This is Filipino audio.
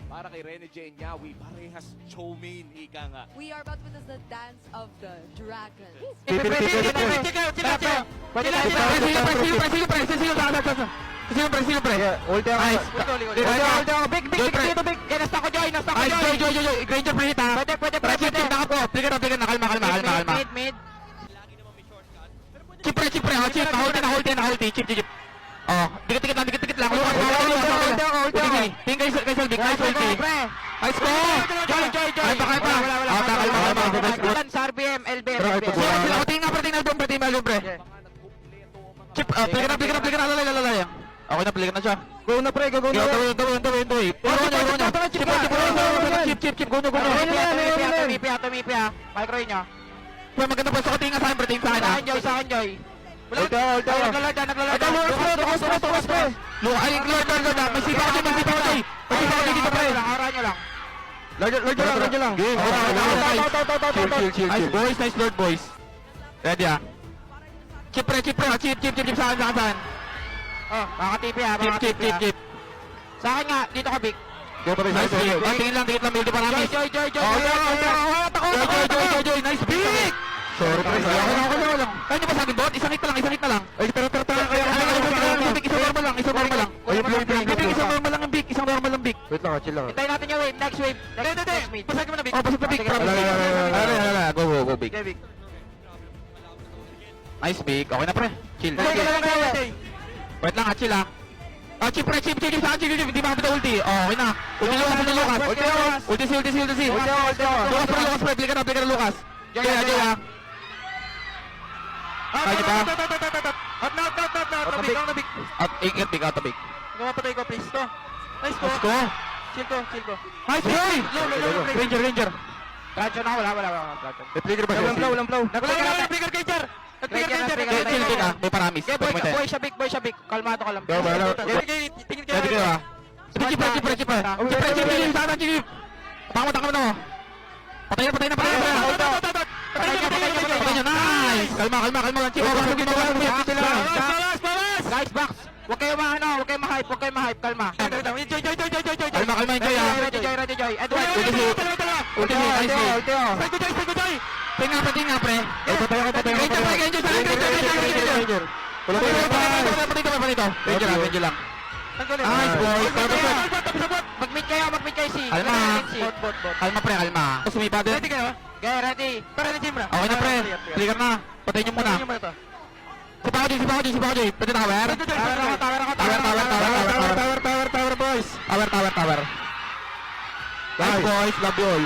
para kay Rene J. Nyawi, parehas Chomin, ika nga. We are about to witness the dance of the dragons. Oh, dikit-dikit lang. Tingkay Selvig, nice ulti. Nice ko! Joy! Kaya pa. Kalma. Sa RBM, LBM. Tingnan pre. Chip, plikan na, lalay. Okay na, plikan na siya. Go na pre, go na. Gawin. Chip, go na. Tumipi ha. Micro nyo. Pre, maganda pa sa tingin sa akin, pre, tingin sa akin. Sa akin, Joy. Hold on. Tukas, pre. Ay, Lord, may sipa ko dyan. Dito, pre. Aura nyo lang. Lord lang. Chill. Nice Lord, boys. Ready ah. Chip sa akin. Oh, makaka-TP ha. Chip. Sa akin nga, dito ka, Vic. Nice big. Tingin lang, medyo parami. Joy. Joy. Nice big. Sorry, pre. Ako lang. Kaya nyo ba sa akin, bot? Isang hit na lang. Ay, pero. Isang normal lang. Isang normal lang, big. Wait lang, chill lang. Hintayin natin yung wave. Next wave. Next meet. Pasagin mo na, Vic. Oh, pasok na big. Wala. Go, big. Okay, Vic. Nice big. Okay na, pre. Chill. Wait lang, chill ah. Chip sa akin, di ba kapita ulti? Okay na. Ulti Lucas. Ulti. Lucas, pre. Bili ka na, Lucas. Joy ah. Kaya ba? Out na, Vic. Ingat big, out of big. Patay ko, please. To. Nice ko. Let's go. Chill ko. Nice boy! Ranger. Traction na, wala. Flicker ba siya? Walang blow. Nag-trigger, Ranger. Chill big ah. May paramis. Boy siya big. Kalmado ka lang. Tingin ka. Ready ka ba? Chip. Sana, chip. Tama na mo. Patay na. Patay niya. Nice! Kalma. Chip. Guys, box. Huwag kayo ma-hype. Kalma. Enjoy. Kalma, enjoy ah. Ready, Joy. Edward. Ulti, nice big. Say go, Joy. Tingnan, pre. Ranger. Ranger lang. Nice boy. Mag-meet kayo si. Kalma, pre, kalma. Sumipa din. Ready kayo? Okay, ready. Para na, Jim. Okay na, pre. Flicker na. Patayin nyo muna. Sipa ko, Joy. Pwede tower? Tower, boys. Tower. Nice boys, love you all.